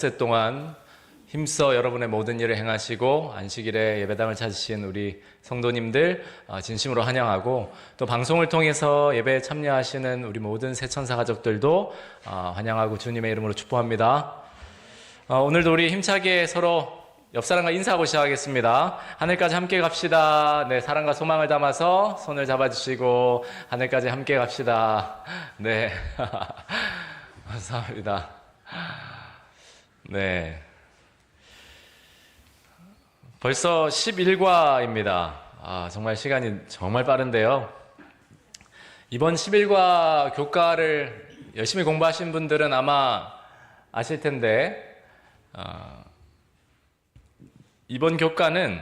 새 동안 힘써 여러분의 모든 일을 행하시고 안식일에 예배당을 찾으신 우리 성도님들 진심으로 환영하고, 또 방송을 통해서 예배에 참여하시는 우리 모든 새천사 가족들도 환영하고 주님의 이름으로 축복합니다. 오늘도 우리 힘차게 서로 옆 사람과 인사하고 시작하겠습니다. 하늘까지 함께 갑시다. 네, 사랑과 소망을 담아서 손을 잡아주시고 하늘까지 함께 갑시다. 네, 감사합니다. 네, 벌써 11과입니다. 정말 시간이 정말 빠른데요. 이번 11과 교과를 열심히 공부하신 분들은 아마 아실 텐데, 이번 교과는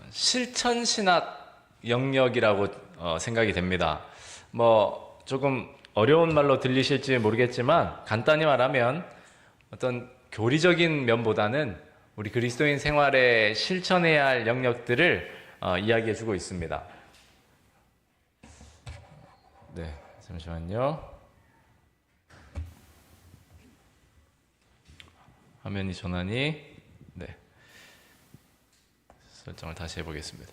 실천신학 영역이라고 생각이 됩니다. 조금 어려운 말로 들리실지 모르겠지만 간단히 말하면 어떤 교리적인 면보다는 우리 그리스도인 생활에 실천해야 할 영역들을 이야기해 주고 있습니다. 네, 잠시만요. 화면이 전환이, 네. 설정을 다시 해보겠습니다.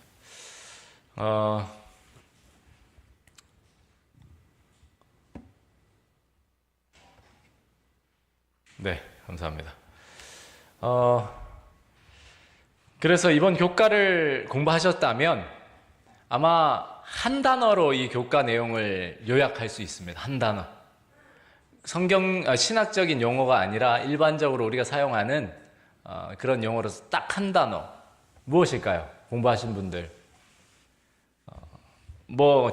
네, 감사합니다. 그래서 이번 교과를 공부하셨다면 아마 한 단어로 이 교과 내용을 요약할 수 있습니다. 한 단어. 신학적인 용어가 아니라 일반적으로 우리가 사용하는 그런 용어로서 딱 한 단어. 무엇일까요? 공부하신 분들.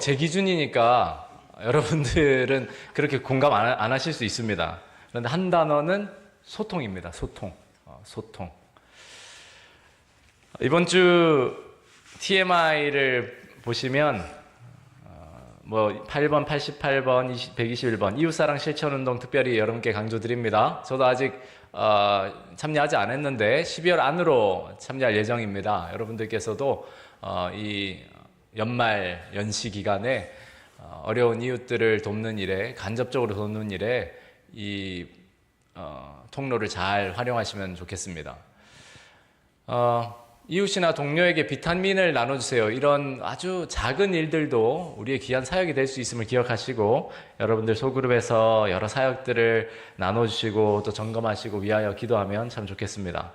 제 기준이니까 여러분들은 그렇게 공감 안 하실 수 있습니다. 그런데 한 단어는 소통입니다. 소통. 소통. 이번 주 TMI를 보시면 8번, 88번, 121번 이웃사랑 실천운동 특별히 여러분께 강조드립니다. 저도 아직 참여하지 않았는데 12월 안으로 참여할 예정입니다. 여러분들께서도 이 연말 연시 기간에 어려운 이웃들을 돕는 일에, 간접적으로 돕는 일에 이 통로를 잘 활용하시면 좋겠습니다. 이웃이나 동료에게 비타민을 나눠주세요. 이런 아주 작은 일들도 우리의 귀한 사역이 될 수 있음을 기억하시고, 여러분들 소그룹에서 여러 사역들을 나눠주시고 또 점검하시고 위하여 기도하면 참 좋겠습니다.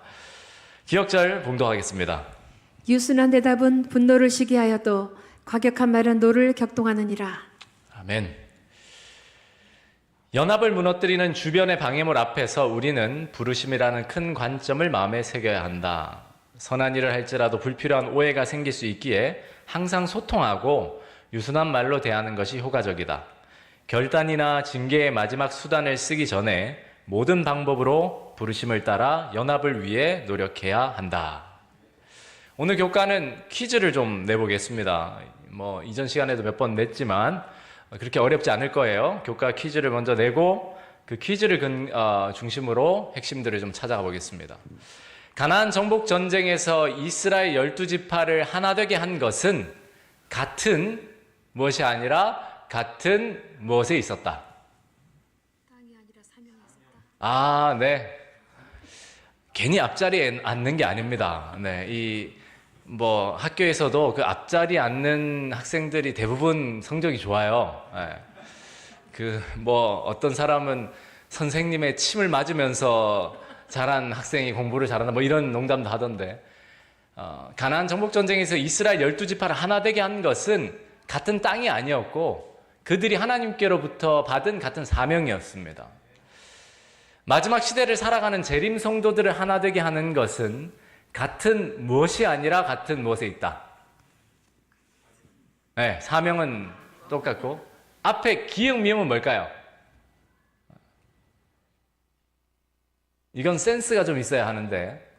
기억절 봉독하겠습니다. 유순한 대답은 분노를 시기하여도 과격한 말은 노를 격동하느니라. 아멘. 연합을 무너뜨리는 주변의 방해물 앞에서 우리는 부르심이라는 큰 관점을 마음에 새겨야 한다. 선한 일을 할지라도 불필요한 오해가 생길 수 있기에 항상 소통하고 유순한 말로 대하는 것이 효과적이다. 결단이나 징계의 마지막 수단을 쓰기 전에 모든 방법으로 부르심을 따라 연합을 위해 노력해야 한다. 오늘 교과는 퀴즈를 좀 내보겠습니다. 이전 시간에도 몇 번 냈지만 그렇게 어렵지 않을 거예요. 교과 퀴즈를 먼저 내고 그 퀴즈를 중심으로 핵심들을 좀 찾아가 보겠습니다. 가나안 정복 전쟁에서 이스라엘 12지파를 하나 되게 한 것은 같은 무엇이 아니라 같은 무엇에 있었다. 땅이 아니라 사명이 있었다. 네. 괜히 앞자리에 앉는 게 아닙니다. 네. 학교에서도 그 앞자리에 앉는 학생들이 대부분 성적이 좋아요. 네. 어떤 사람은 선생님의 침을 맞으면서 잘한 학생이 공부를 잘한다, 이런 농담도 하던데, 가나안 정복 전쟁에서 이스라엘 12지파를 하나 되게 한 것은 같은 땅이 아니었고 그들이 하나님께로부터 받은 같은 사명이었습니다. 마지막 시대를 살아가는 재림 성도들을 하나 되게 하는 것은 같은 무엇이 아니라 같은 무엇에 있다. 네, 사명은 똑같고 앞에 기역 미음은 뭘까요? 이건 센스가 좀 있어야 하는데,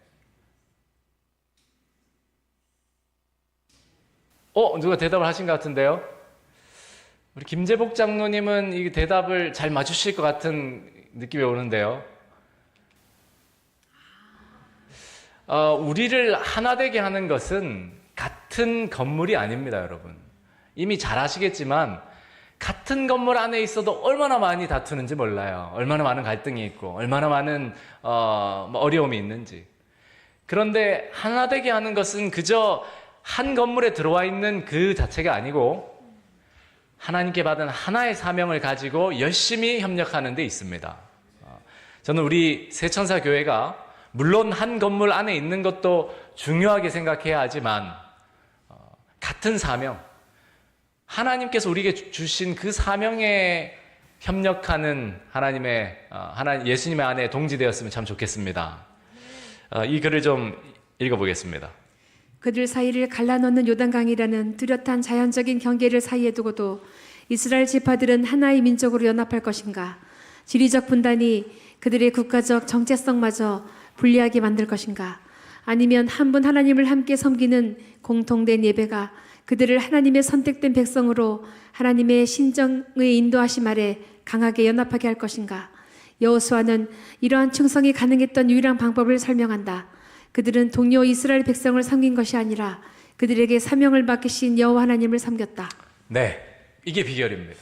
누가 대답을 하신 것 같은데요? 우리 김재복 장로님은 이 대답을 잘 맞추실 것 같은 느낌이 오는데요. 우리를 하나 되게 하는 것은 같은 건물이 아닙니다, 여러분. 이미 잘 아시겠지만 같은 건물 안에 있어도 얼마나 많이 다투는지 몰라요. 얼마나 많은 갈등이 있고, 얼마나 많은 어려움이 있는지. 그런데 하나 되게 하는 것은 그저 한 건물에 들어와 있는 그 자체가 아니고 하나님께 받은 하나의 사명을 가지고 열심히 협력하는 데 있습니다. 저는 우리 새천사 교회가 물론 한 건물 안에 있는 것도 중요하게 생각해야 하지만 같은 사명, 하나님께서 우리에게 주신 그 사명에 협력하는 예수님의 안에 동지되었으면 참 좋겠습니다. 이 글을 좀 읽어보겠습니다. 그들 사이를 갈라놓는 요단강이라는 뚜렷한 자연적인 경계를 사이에 두고도 이스라엘 지파들은 하나의 민족으로 연합할 것인가? 지리적 분단이 그들의 국가적 정체성마저 불리하게 만들 것인가? 아니면 한 분 하나님을 함께 섬기는 공통된 예배가 그들을 하나님의 선택된 백성으로 하나님의 신정의 인도하심 아래 강하게 연합하게 할 것인가? 여호수아는 이러한 충성이 가능했던 유일한 방법을 설명한다. 그들은 동료 이스라엘 백성을 섬긴 것이 아니라 그들에게 사명을 맡기신 여호와 하나님을 섬겼다. 네, 이게 비결입니다.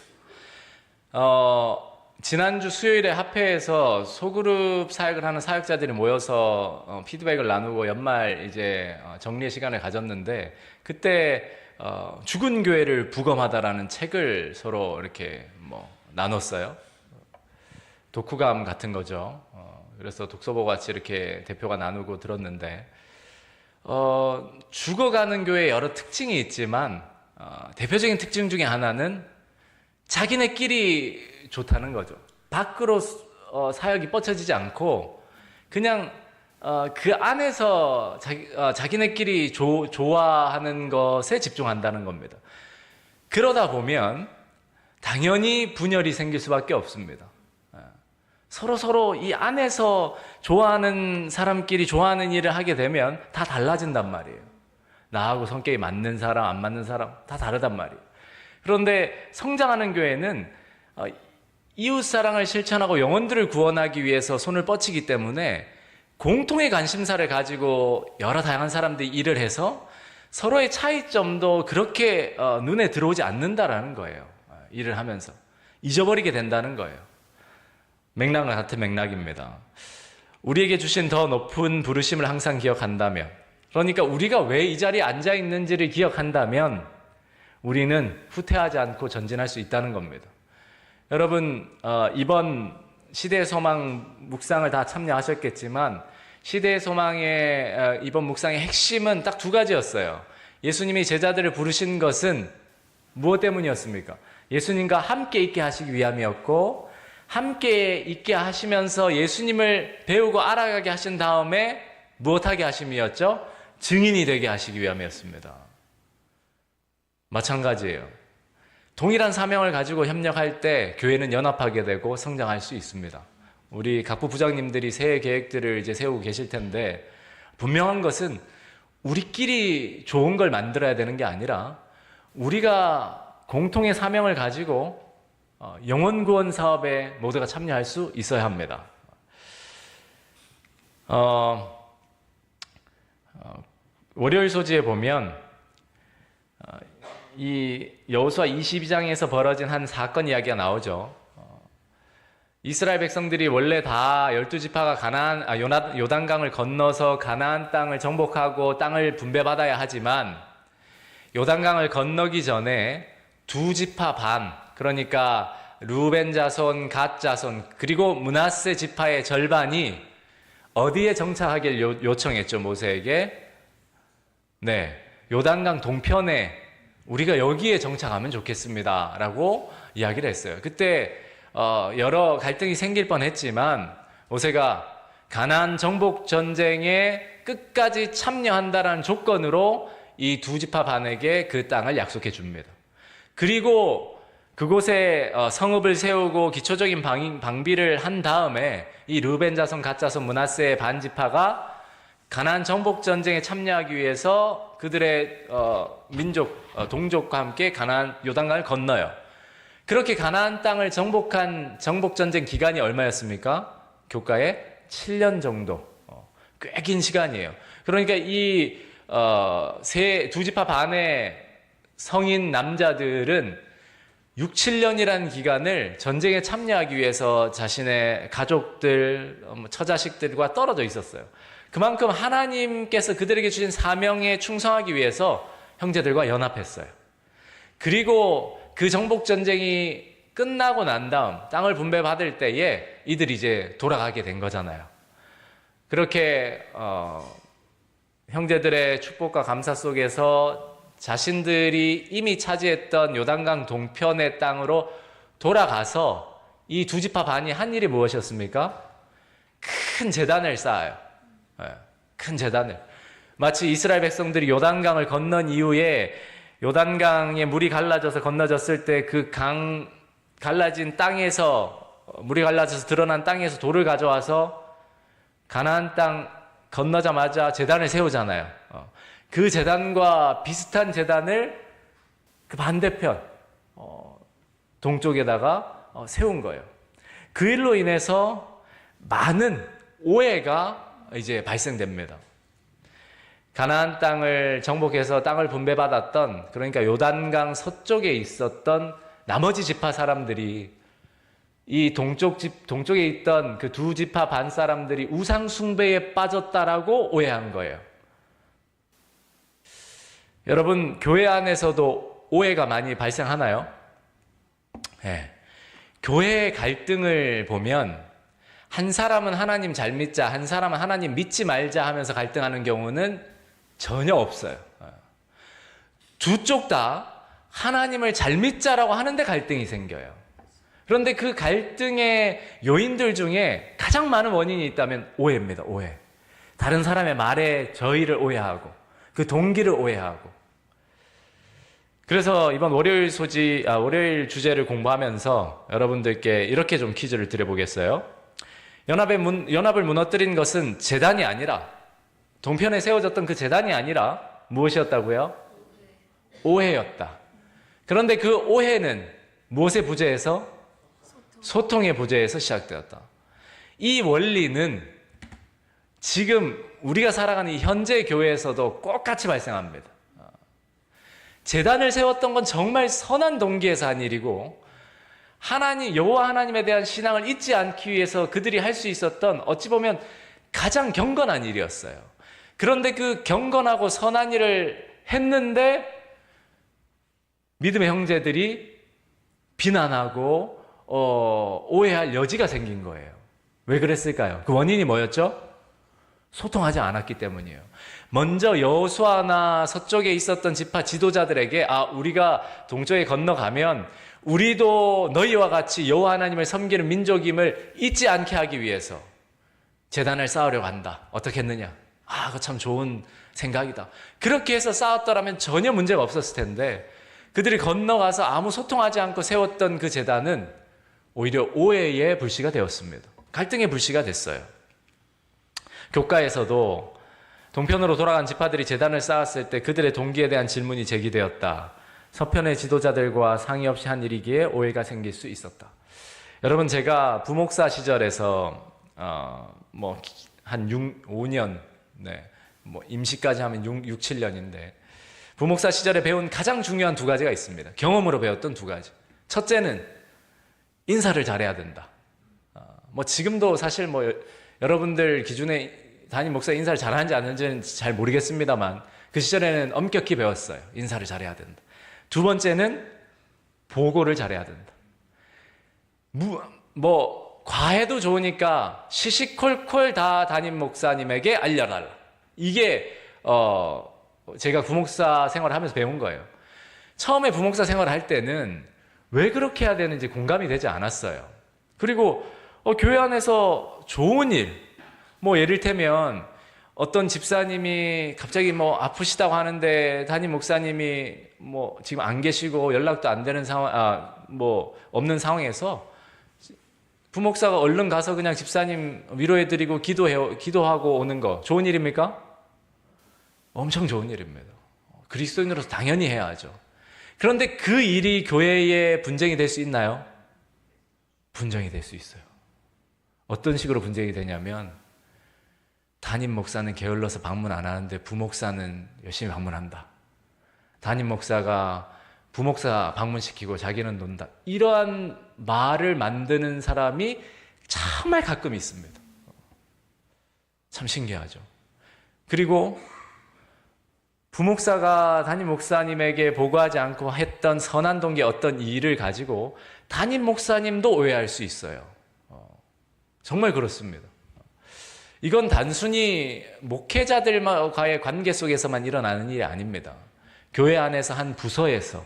지난주 수요일에 합회에서 소그룹 사역을 하는 사역자들이 모여서 피드백을 나누고 연말 이제 정리의 시간을 가졌는데 그때 죽은 교회를 부검하다라는 책을 서로 이렇게 나눴어요. 독후감 같은 거죠. 그래서 독서보 같이 이렇게 대표가 나누고 들었는데 죽어가는 교회에 여러 특징이 있지만 대표적인 특징 중에 하나는 자기네끼리 좋다는 거죠. 밖으로 사역이 뻗쳐지지 않고 그냥 그 안에서 자기네끼리 좋아하는 것에 집중한다는 겁니다. 그러다 보면 당연히 분열이 생길 수밖에 없습니다. 서로 이 안에서 좋아하는 사람끼리 좋아하는 일을 하게 되면 다 달라진단 말이에요. 나하고 성격이 맞는 사람, 안 맞는 사람 다 다르단 말이에요. 그런데 성장하는 교회는 이웃사랑을 실천하고 영혼들을 구원하기 위해서 손을 뻗치기 때문에 공통의 관심사를 가지고 여러 다양한 사람들이 일을 해서 서로의 차이점도 그렇게 눈에 들어오지 않는다라는 거예요. 일을 하면서 잊어버리게 된다는 거예요. 맥락은 같은 맥락입니다. 우리에게 주신 더 높은 부르심을 항상 기억한다면, 그러니까 우리가 왜 이 자리에 앉아 있는지를 기억한다면 우리는 후퇴하지 않고 전진할 수 있다는 겁니다. 여러분, 이번 시대의 소망 묵상을 다 참여하셨겠지만 시대의 소망의 이번 묵상의 핵심은 딱 두 가지였어요. 예수님이 제자들을 부르신 것은 무엇 때문이었습니까? 예수님과 함께 있게 하시기 위함이었고, 함께 있게 하시면서 예수님을 배우고 알아가게 하신 다음에 무엇하게 하심이었죠? 증인이 되게 하시기 위함이었습니다. 마찬가지예요. 동일한 사명을 가지고 협력할 때 교회는 연합하게 되고 성장할 수 있습니다. 우리 각부 부장님들이 새해 계획들을 이제 세우고 계실 텐데 분명한 것은 우리끼리 좋은 걸 만들어야 되는 게 아니라 우리가 공통의 사명을 가지고 영혼 구원 사업에 모두가 참여할 수 있어야 합니다. 월요일 소지에 보면 이 여호수아 22장에서 벌어진 한 사건 이야기가 나오죠. 이스라엘 백성들이 원래 다 12지파가 요단강을 건너서 가나안 땅을 정복하고 땅을 분배받아야 하지만 요단강을 건너기 전에 2지파 반, 그러니까 루벤 자손, 갓 자손, 그리고 므낫세 지파의 절반이 어디에 정착하길 요청했죠, 모세에게? 네, 요단강 동편에 우리가 여기에 정착하면 좋겠습니다 라고 이야기를 했어요. 그때 여러 갈등이 생길 뻔했지만 모세가 가나안 정복 전쟁에 끝까지 참여한다라는 조건으로 이 2지파 반에게 그 땅을 약속해 줍니다. 그리고 그곳에 성읍을 세우고 기초적인 방비를 한 다음에 이 르벤 자손, 갓 자손, 므낫세의 반지파가 가나안 정복 전쟁에 참여하기 위해서 그들의 동족과 함께 가나안 요단강을 건너요. 그렇게 가나안 땅을 정복한 정복 전쟁 기간이 얼마였습니까? 교과에 7년 정도. 꽤 긴 시간이에요. 그러니까 이 2지파 반의 성인 남자들은 6, 7년이라는 기간을 전쟁에 참여하기 위해서 자신의 가족들, 처자식들과 떨어져 있었어요. 그만큼 하나님께서 그들에게 주신 사명에 충성하기 위해서 형제들과 연합했어요. 그리고 그 정복 전쟁이 끝나고 난 다음 땅을 분배받을 때에 이들이 이제 돌아가게 된 거잖아요. 그렇게 형제들의 축복과 감사 속에서 자신들이 이미 차지했던 요단강 동편의 땅으로 돌아가서 이 두 지파 반이 한 일이 무엇이었습니까? 큰 제단을 쌓아요. 큰 제단을. 마치 이스라엘 백성들이 요단강을 건넌 이후에 요단강에 물이 갈라져서 건너졌을 때 그 강 갈라진 땅에서, 물이 갈라져서 드러난 땅에서 돌을 가져와서 가나안 땅 건너자마자 제단을 세우잖아요. 그 제단과 비슷한 제단을 그 반대편 동쪽에다가 세운 거예요. 그 일로 인해서 많은 오해가 이제 발생됩니다. 가나안 땅을 정복해서 땅을 분배받았던, 그러니까 요단강 서쪽에 있었던 나머지 지파 사람들이 이 동쪽에 있던 그 두 지파 반 사람들이 우상 숭배에 빠졌다라고 오해한 거예요. 여러분, 교회 안에서도 오해가 많이 발생하나요? 네. 교회의 갈등을 보면 한 사람은 하나님 잘 믿자, 한 사람은 하나님 믿지 말자 하면서 갈등하는 경우는 전혀 없어요. 두 쪽 다 하나님을 잘 믿자라고 하는데 갈등이 생겨요. 그런데 그 갈등의 요인들 중에 가장 많은 원인이 있다면 오해입니다. 오해. 다른 사람의 말에 저희를 오해하고 그 동기를 오해하고. 그래서 이번 월요일 주제를 공부하면서 여러분들께 이렇게 좀 퀴즈를 드려보겠어요. 연합을 무너뜨린 것은 제단이 아니라, 동편에 세워졌던 그 제단이 아니라 무엇이었다고요? 오해였다. 그런데 그 오해는 무엇의 부재에서? 소통의 부재에서 시작되었다. 이 원리는 지금 우리가 살아가는 이 현재 교회에서도 똑같이 발생합니다. 제단을 세웠던 건 정말 선한 동기에서 한 일이고, 여호와 하나님에 대한 신앙을 잊지 않기 위해서 그들이 할 수 있었던, 어찌 보면 가장 경건한 일이었어요. 그런데 그 경건하고 선한 일을 했는데 믿음의 형제들이 비난하고 오해할 여지가 생긴 거예요. 왜 그랬을까요? 그 원인이 뭐였죠? 소통하지 않았기 때문이에요. 먼저 여호수아나 서쪽에 있었던 지파 지도자들에게 우리가 동쪽에 건너가면 우리도 너희와 같이 여호와 하나님을 섬기는 민족임을 잊지 않게 하기 위해서 제단을 쌓으려고 한다. 어떻게 했느냐? 그거 참 좋은 생각이다. 그렇게 해서 쌓았더라면 전혀 문제가 없었을 텐데, 그들이 건너가서 아무 소통하지 않고 세웠던 그 제단은 오히려 오해의 불씨가 되었습니다. 갈등의 불씨가 됐어요. 교과에서도 동편으로 돌아간 지파들이 제단을 쌓았을 때 그들의 동기에 대한 질문이 제기되었다. 서편의 지도자들과 상의 없이 한 일이기에 오해가 생길 수 있었다. 여러분, 제가 부목사 시절에서 한 5년, 임시까지 하면 6, 7년인데 부목사 시절에 배운 가장 중요한 두 가지가 있습니다. 경험으로 배웠던 두 가지. 첫째는 인사를 잘해야 된다. 지금도 사실 여러분들 기준에 담임 목사 인사를 잘하는지 안 하는지는 잘 모르겠습니다만 그 시절에는 엄격히 배웠어요. 인사를 잘해야 된다. 두 번째는 보고를 잘해야 된다. 과해도 좋으니까 시시콜콜 다 담임 목사님에게 알려달라. 이게 제가 부목사 생활을 하면서 배운 거예요. 처음에 부목사 생활을 할 때는 왜 그렇게 해야 되는지 공감이 되지 않았어요. 그리고 교회 안에서 좋은 일, 예를 들면 어떤 집사님이 갑자기 아프시다고 하는데 담임 목사님이 지금 안 계시고 연락도 안 되는 상황, 없는 상황에서 부목사가 얼른 가서 그냥 집사님 위로해드리고 기도하고 오는 거 좋은 일입니까? 엄청 좋은 일입니다. 그리스도인으로서 당연히 해야죠. 그런데 그 일이 교회의 분쟁이 될 수 있나요? 분쟁이 될 수 있어요. 어떤 식으로 분쟁이 되냐면, 담임 목사는 게을러서 방문 안 하는데 부목사는 열심히 방문한다. 담임 목사가 부목사 방문시키고 자기는 논다. 이러한 말을 만드는 사람이 정말 가끔 있습니다. 참 신기하죠. 그리고 부목사가 담임 목사님에게 보고하지 않고 했던 선한 동기의 어떤 일을 가지고 담임 목사님도 오해할 수 있어요. 정말 그렇습니다. 이건 단순히 목회자들과의 관계 속에서만 일어나는 일이 아닙니다. 교회 안에서 한 부서에서,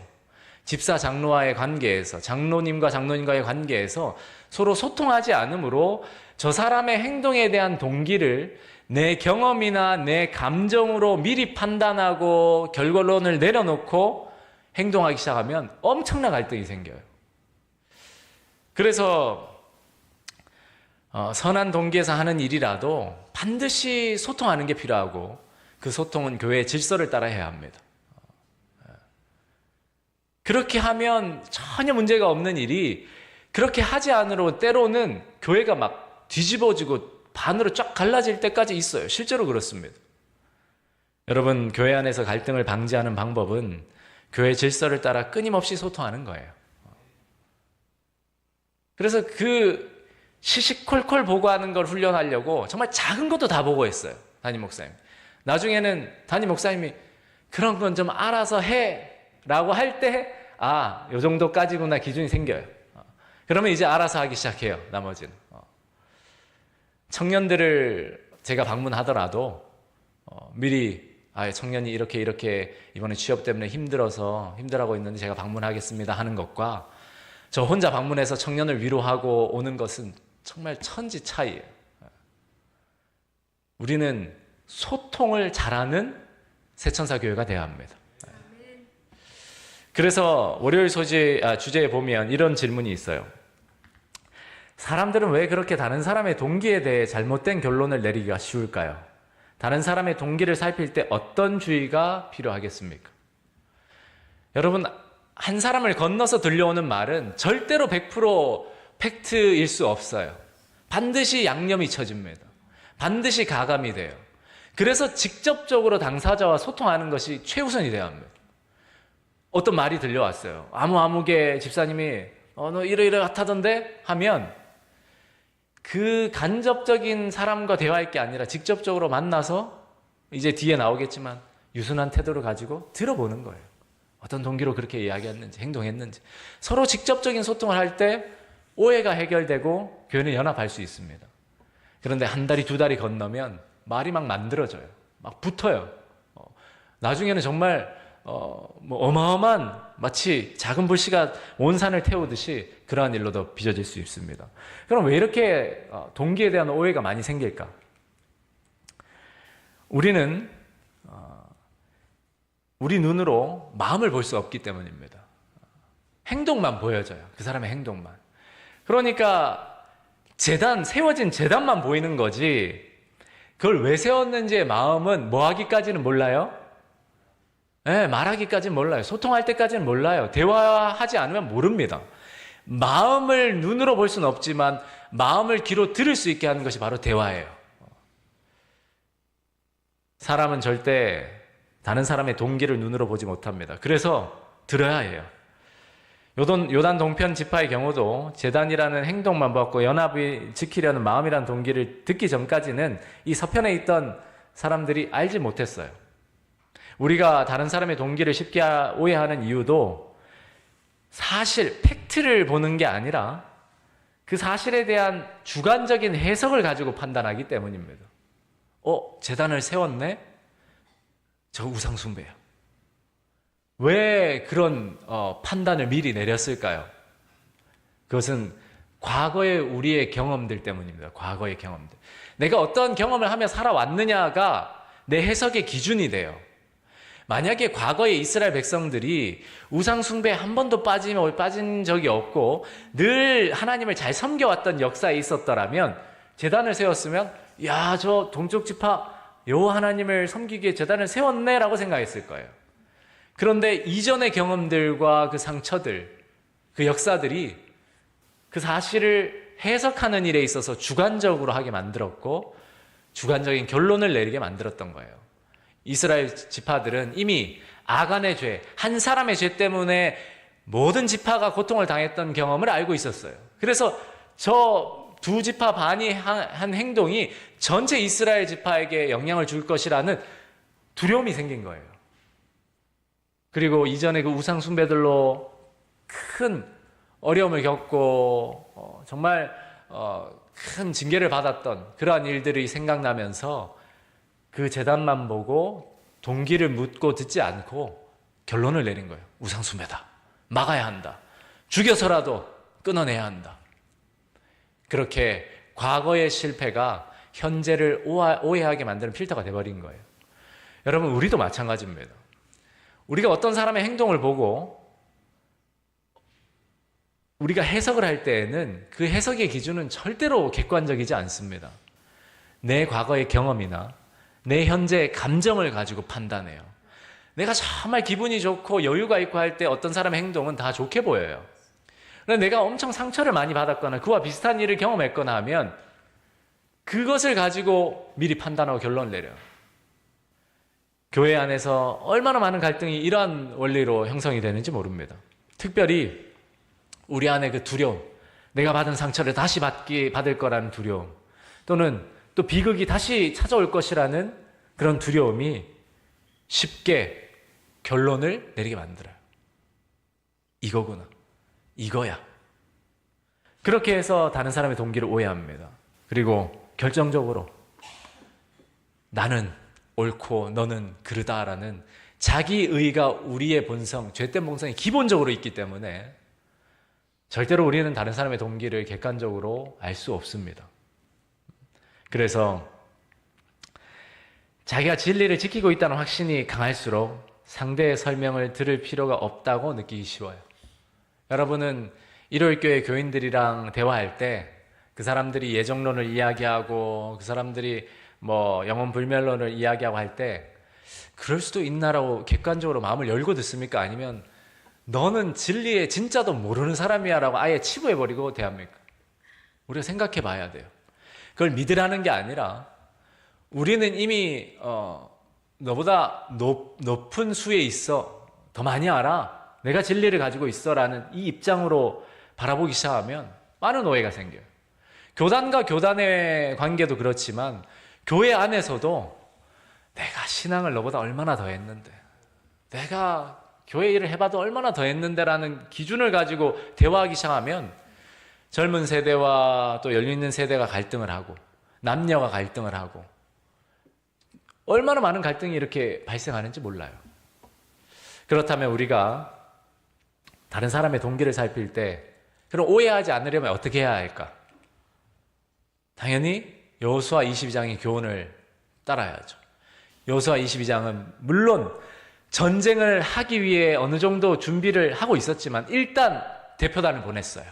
집사 장로와의 관계에서, 장로님과 장로님과의 관계에서 서로 소통하지 않으므로 저 사람의 행동에 대한 동기를 내 경험이나 내 감정으로 미리 판단하고 결론을 내려놓고 행동하기 시작하면 엄청난 갈등이 생겨요. 그래서 선한 동기에서 하는 일이라도 반드시 소통하는 게 필요하고 그 소통은 교회의 질서를 따라 해야 합니다. 그렇게 하면 전혀 문제가 없는 일이 그렇게 하지 않으로 때로는 교회가 막 뒤집어지고 반으로 쫙 갈라질 때까지 있어요. 실제로 그렇습니다. 여러분, 교회 안에서 갈등을 방지하는 방법은 교회 질서를 따라 끊임없이 소통하는 거예요. 그래서 그 시시콜콜 보고하는 걸 훈련하려고 정말 작은 것도 다 보고했어요. 담임 목사님. 나중에는 담임 목사님이 그런 건 좀 알아서 해 라고 할 때 요 정도까지구나 기준이 생겨요. 그러면 이제 알아서 하기 시작해요. 나머지는. 청년들을 제가 방문하더라도 미리 청년이 이렇게 이번에 취업 때문에 힘들어하고 있는데 제가 방문하겠습니다 하는 것과 저 혼자 방문해서 청년을 위로하고 오는 것은 정말 천지 차이예요. 우리는 소통을 잘하는 새천사 교회가 되어야 합니다. 그래서 월요일 주제에 보면 이런 질문이 있어요. 사람들은 왜 그렇게 다른 사람의 동기에 대해 잘못된 결론을 내리기가 쉬울까요? 다른 사람의 동기를 살필 때 어떤 주의가 필요하겠습니까? 여러분, 한 사람을 건너서 들려오는 말은 절대로 100% 팩트일 수 없어요. 반드시 양념이 쳐집니다. 반드시 가감이 돼요. 그래서 직접적으로 당사자와 소통하는 것이 최우선이 되어야 합니다. 어떤 말이 들려왔어요. 아무개 집사님이 너 이러이러하다던데 하면 그 간접적인 사람과 대화할 게 아니라 직접적으로 만나서 이제 뒤에 나오겠지만 유순한 태도를 가지고 들어보는 거예요. 어떤 동기로 그렇게 이야기했는지 행동했는지 서로 직접적인 소통을 할 때 오해가 해결되고 교회는 연합할 수 있습니다. 그런데 한 달이 두 달이 건너면 말이 막 만들어져요. 막 붙어요. 나중에는 정말 어마어마한 마치 작은 불씨가 온 산을 태우듯이 그러한 일로도 빚어질 수 있습니다. 그럼 왜 이렇게 동기에 대한 오해가 많이 생길까? 우리는 우리 눈으로 마음을 볼 수 없기 때문입니다. 행동만 보여져요. 그 사람의 행동만. 그러니까 세워진 재단만 보이는 거지 그걸 왜 세웠는지의 마음은 뭐 하기까지는 몰라요? 네, 말하기까지는 몰라요. 소통할 때까지는 몰라요. 대화하지 않으면 모릅니다. 마음을 눈으로 볼 수는 없지만 마음을 귀로 들을 수 있게 하는 것이 바로 대화예요. 사람은 절대 다른 사람의 동기를 눈으로 보지 못합니다. 그래서 들어야 해요. 요단 동편 지파의 경우도 제단이라는 행동만 보았고 연합을 지키려는 마음이라는 동기를 듣기 전까지는 이 서편에 있던 사람들이 알지 못했어요. 우리가 다른 사람의 동기를 쉽게 오해하는 이유도 사실, 팩트를 보는 게 아니라 그 사실에 대한 주관적인 해석을 가지고 판단하기 때문입니다. 제단을 세웠네? 저 우상숭배야. 왜 그런 판단을 미리 내렸을까요? 그것은 과거의 우리의 경험들 때문입니다. 과거의 경험들. 내가 어떤 경험을 하며 살아왔느냐가 내 해석의 기준이 돼요. 만약에 과거에 이스라엘 백성들이 우상숭배에 한 번도 빠진 적이 없고 늘 하나님을 잘 섬겨왔던 역사에 있었더라면 제단을 세웠으면 저 동쪽 지파 여호와 하나님을 섬기기에 제단을 세웠네 라고 생각했을 거예요. 그런데 이전의 경험들과 그 상처들, 그 역사들이 그 사실을 해석하는 일에 있어서 주관적으로 하게 만들었고 주관적인 결론을 내리게 만들었던 거예요. 이스라엘 지파들은 이미 아간의 죄, 한 사람의 죄 때문에 모든 지파가 고통을 당했던 경험을 알고 있었어요. 그래서 저 두 지파 반이 한 행동이 전체 이스라엘 지파에게 영향을 줄 것이라는 두려움이 생긴 거예요. 그리고 이전에 그 우상 숭배들로 큰 어려움을 겪고 정말 큰 징계를 받았던 그러한 일들이 생각나면서 그 재단만 보고 동기를 묻고 듣지 않고 결론을 내린 거예요. 우상 숭배다. 막아야 한다. 죽여서라도 끊어내야 한다. 그렇게 과거의 실패가 현재를 오해하게 만드는 필터가 돼버린 거예요. 여러분, 우리도 마찬가지입니다. 우리가 어떤 사람의 행동을 보고 우리가 해석을 할 때에는 그 해석의 기준은 절대로 객관적이지 않습니다. 내 과거의 경험이나 내 현재의 감정을 가지고 판단해요. 내가 정말 기분이 좋고 여유가 있고 할 때 어떤 사람의 행동은 다 좋게 보여요. 그런데 내가 엄청 상처를 많이 받았거나 그와 비슷한 일을 경험했거나 하면 그것을 가지고 미리 판단하고 결론을 내려요. 교회 안에서 얼마나 많은 갈등이 이러한 원리로 형성이 되는지 모릅니다. 특별히 우리 안에 그 두려움, 내가 받은 상처를 다시 받을 거라는 두려움, 또는 또 비극이 다시 찾아올 것이라는 그런 두려움이 쉽게 결론을 내리게 만들어요. 이거구나. 이거야. 그렇게 해서 다른 사람의 동기를 오해합니다. 그리고 결정적으로 나는 옳고 너는 그르다라는 자기의가 우리의 본성, 죄된 본성이 기본적으로 있기 때문에 절대로 우리는 다른 사람의 동기를 객관적으로 알 수 없습니다. 그래서 자기가 진리를 지키고 있다는 확신이 강할수록 상대의 설명을 들을 필요가 없다고 느끼기 쉬워요. 여러분은 일요일교회 교인들이랑 대화할 때 그 사람들이 예정론을 이야기하고 그 사람들이 뭐 영혼불멸론을 이야기하고 할 때 그럴 수도 있나라고 객관적으로 마음을 열고 듣습니까? 아니면 너는 진리의 진짜도 모르는 사람이야 라고 아예 치부해버리고 대합니까? 우리가 생각해 봐야 돼요. 그걸 믿으라는 게 아니라 우리는 이미 너보다 높은 수에 있어, 더 많이 알아, 내가 진리를 가지고 있어 라는 이 입장으로 바라보기 시작하면 많은 오해가 생겨요. 교단과 교단의 관계도 그렇지만 교회 안에서도 내가 신앙을 너보다 얼마나 더 했는데, 내가 교회 일을 해봐도 얼마나 더 했는데라는 기준을 가지고 대화하기 시작하면 젊은 세대와 또 열려있는 세대가 갈등을 하고 남녀가 갈등을 하고 얼마나 많은 갈등이 이렇게 발생하는지 몰라요. 그렇다면 우리가 다른 사람의 동기를 살필 때 그럼 오해하지 않으려면 어떻게 해야 할까? 당연히 여호수아 22장의 교훈을 따라야죠. 여호수아 22장은 물론 전쟁을 하기 위해 어느 정도 준비를 하고 있었지만 일단 대표단을 보냈어요.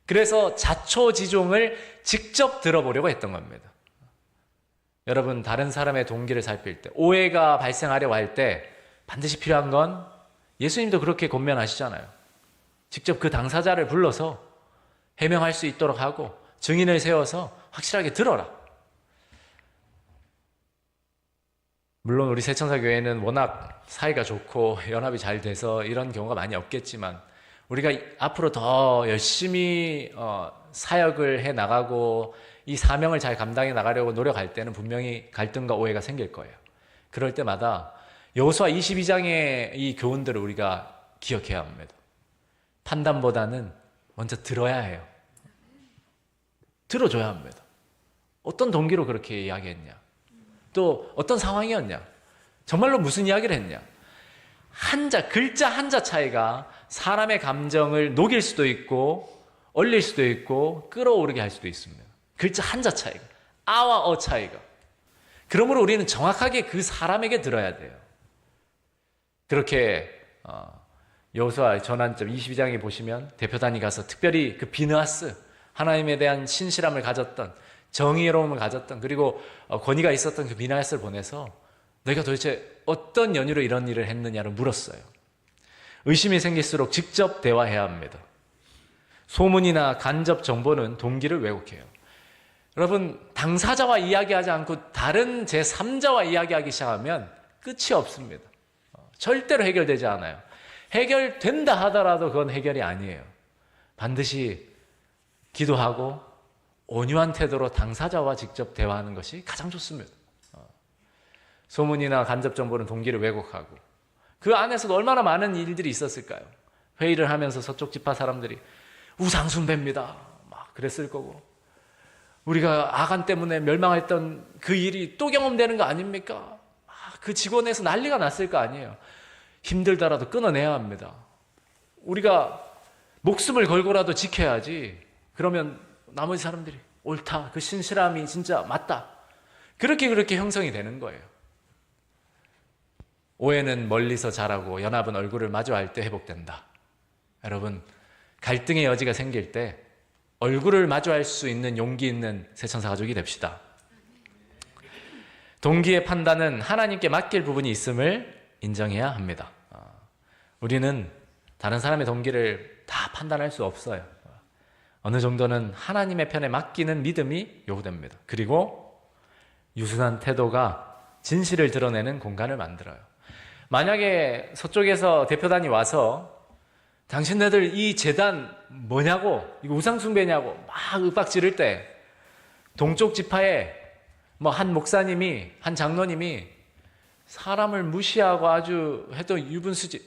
그래서 자초지종을 직접 들어보려고 했던 겁니다. 여러분, 다른 사람의 동기를 살필 때, 오해가 발생하려고 할 때 반드시 필요한 건 예수님도 그렇게 권면하시잖아요. 직접 그 당사자를 불러서 해명할 수 있도록 하고 증인을 세워서 확실하게 들어라. 물론 우리 새천사교회는 워낙 사이가 좋고 연합이 잘 돼서 이런 경우가 많이 없겠지만 우리가 앞으로 더 열심히 사역을 해 나가고 이 사명을 잘 감당해 나가려고 노력할 때는 분명히 갈등과 오해가 생길 거예요. 그럴 때마다 여호수아 22장의 이 교훈들을 우리가 기억해야 합니다. 판단보다는 먼저 들어야 해요. 들어줘야 합니다. 어떤 동기로 그렇게 이야기했냐? 또 어떤 상황이었냐? 정말로 무슨 이야기를 했냐? 글자 한자 차이가 사람의 감정을 녹일 수도 있고 얼릴 수도 있고 끌어오르게 할 수도 있습니다. 글자 한자 차이가, 아와 어 차이가. 그러므로 우리는 정확하게 그 사람에게 들어야 돼요. 그렇게 여호수아 전환점 22장에 보시면 대표단이 가서 특별히 그 비느하스, 하나님에 대한 신실함을 가졌던, 정의로움을 가졌던, 그리고 권위가 있었던 그 비느하스를 보내서 너희가 도대체 어떤 연유로 이런 일을 했느냐를 물었어요. 의심이 생길수록 직접 대화해야 합니다. 소문이나 간접 정보는 동기를 왜곡해요. 여러분, 당사자와 이야기하지 않고 다른 제3자와 이야기하기 시작하면 끝이 없습니다. 절대로 해결되지 않아요. 해결된다 하더라도 그건 해결이 아니에요. 반드시 기도하고 온유한 태도로 당사자와 직접 대화하는 것이 가장 좋습니다. 소문이나 간접 정보는 동기를 왜곡하고 그 안에서도 얼마나 많은 일들이 있었을까요? 회의를 하면서 서쪽 지파 사람들이 우상숭배입니다 막 그랬을 거고, 우리가 아간 때문에 멸망했던 그 일이 또 경험되는 거 아닙니까? 그 직원에서 난리가 났을 거 아니에요. 힘들더라도 끊어내야 합니다. 우리가 목숨을 걸고라도 지켜야지. 그러면 나머지 사람들이 옳다, 그 신실함이 진짜 맞다, 그렇게 형성이 되는 거예요. 오해는 멀리서 자라고 연합은 얼굴을 마주할 때 회복된다. 여러분, 갈등의 여지가 생길 때 얼굴을 마주할 수 있는 용기 있는 새천사 가족이 됩시다. 동기의 판단은 하나님께 맡길 부분이 있음을 인정해야 합니다. 우리는 다른 사람의 동기를 다 판단할 수 없어요. 어느 정도는 하나님의 편에 맡기는 믿음이 요구됩니다. 그리고 유순한 태도가 진실을 드러내는 공간을 만들어요. 만약에 서쪽에서 대표단이 와서 당신네들 이 제단 뭐냐고, 이거 우상숭배냐고 막 윽박 지를 때 동쪽 지파에 한 목사님이, 한 장로님이 사람을 무시하고 아주 해도 유분수지,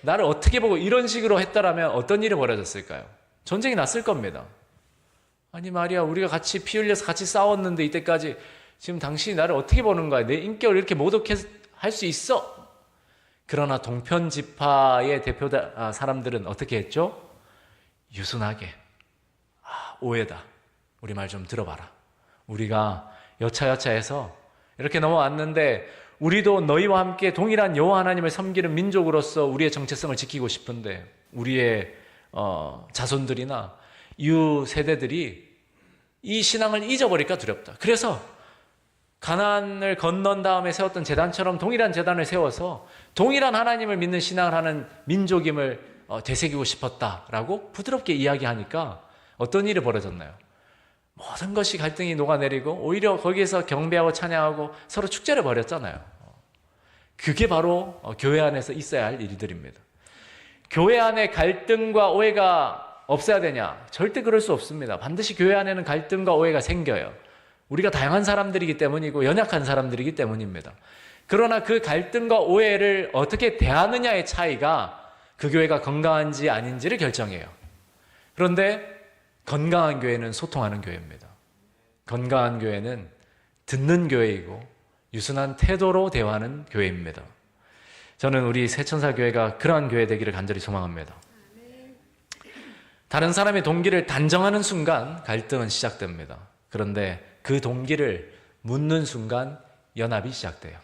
나를 어떻게 보고 이런 식으로 했다라면 어떤 일이 벌어졌을까요? 전쟁이 났을 겁니다. 아니 말이야, 우리가 같이 피 흘려서 같이 싸웠는데 이때까지 지금 당신이 나를 어떻게 보는 거야? 내 인격을 이렇게 모독할 수 있어? 그러나 동편 지파의 대표 사람들은 어떻게 했죠? 유순하게, 오해다, 우리 말 좀 들어봐라. 우리가 여차여차해서 이렇게 넘어왔는데 우리도 너희와 함께 동일한 여호와 하나님을 섬기는 민족으로서 우리의 정체성을 지키고 싶은데 우리의 자손들이나 이후 세대들이 이 신앙을 잊어버릴까 두렵다. 그래서 가나안을 건넌 다음에 세웠던 제단처럼 동일한 제단을 세워서 동일한 하나님을 믿는 신앙을 하는 민족임을 되새기고 싶었다라고 부드럽게 이야기하니까 어떤 일이 벌어졌나요? 모든 것이 갈등이 녹아내리고 오히려 거기에서 경배하고 찬양하고 서로 축제를 벌였잖아요. 그게 바로 교회 안에서 있어야 할 일들입니다. 교회 안에 갈등과 오해가 없어야 되냐? 절대 그럴 수 없습니다. 반드시 교회 안에는 갈등과 오해가 생겨요. 우리가 다양한 사람들이기 때문이고 연약한 사람들이기 때문입니다. 그러나 그 갈등과 오해를 어떻게 대하느냐의 차이가 그 교회가 건강한지 아닌지를 결정해요. 그런데 건강한 교회는 소통하는 교회입니다. 건강한 교회는 듣는 교회이고 유순한 태도로 대화하는 교회입니다. 저는 우리 새천사 교회가 그러한 교회 되기를 간절히 소망합니다. 다른 사람의 동기를 단정하는 순간 갈등은 시작됩니다. 그런데 그 동기를 묻는 순간 연합이 시작돼요.